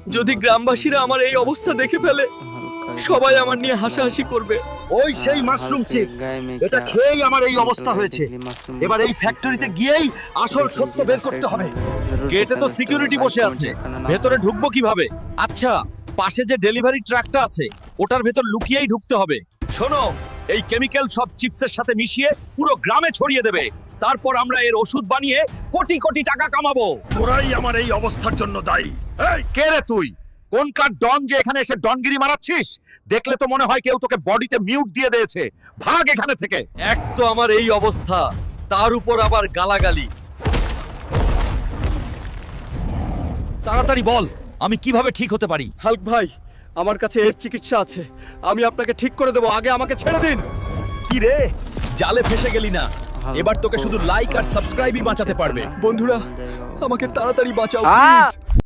যদি গ্রামবাসীরা আমার এই অবস্থা দেখে ফেলে সবাই আমার নিয়ে হাসাহাসি করবে। ওই সেই মাশরুম চিপস, এটা খেয়েই আমার এই অবস্থা হয়েছে। এবার এই ফ্যাক্টরিতে গিয়েই আসল সত্য বের করতে হবে। গেটে তো সিকিউরিটি বসে আছে, ভেতরে ঢুকবো কিভাবে? আচ্ছা, পাশে যে ডেলিভারি ট্রাকটা আছে ওটার ভেতর লুকিয়েই ঢুকতে হবে। শোনো, এই কেমিক্যাল সব চিপসের সাথে মিশিয়ে পুরো গ্রামে ছড়িয়ে দেবে, তারপর আমরা এর ওষুধ বানিয়ে কোটি কোটি টাকা কামাবো। তোরাই আমার এই অবস্থার জন্য দায়ী। এই কে রে তুই? কোনকার ডন যে এখানে এসে ডনগিরি মারাচ্ছিস? দেখলে তো মনে হয় কেউ তোকে বডিতে মিউট দিয়ে দিয়েছে। ভাগ এখানে থেকে। এক তো আমার এই অবস্থা, তার উপর আবার গালাগালি। তাড়াতাড়ি বল, আমি কিভাবে ঠিক হতে পারি? হাল্ক ভাই, আমার কাছে এর চিকিৎসা আছে, আমি আপনাকে ঠিক করে দেবো, আগে আমাকে ছেড়ে দিন। কি রে, জালে ফেসে গেলি না? এবার তোকে শুধু লাইক আর সাবস্ক্রাইবই বাঁচাতে পারবে। বন্ধুরা, আমাকে তাড়াতাড়ি বাঁচাও আহ! প্লিজ।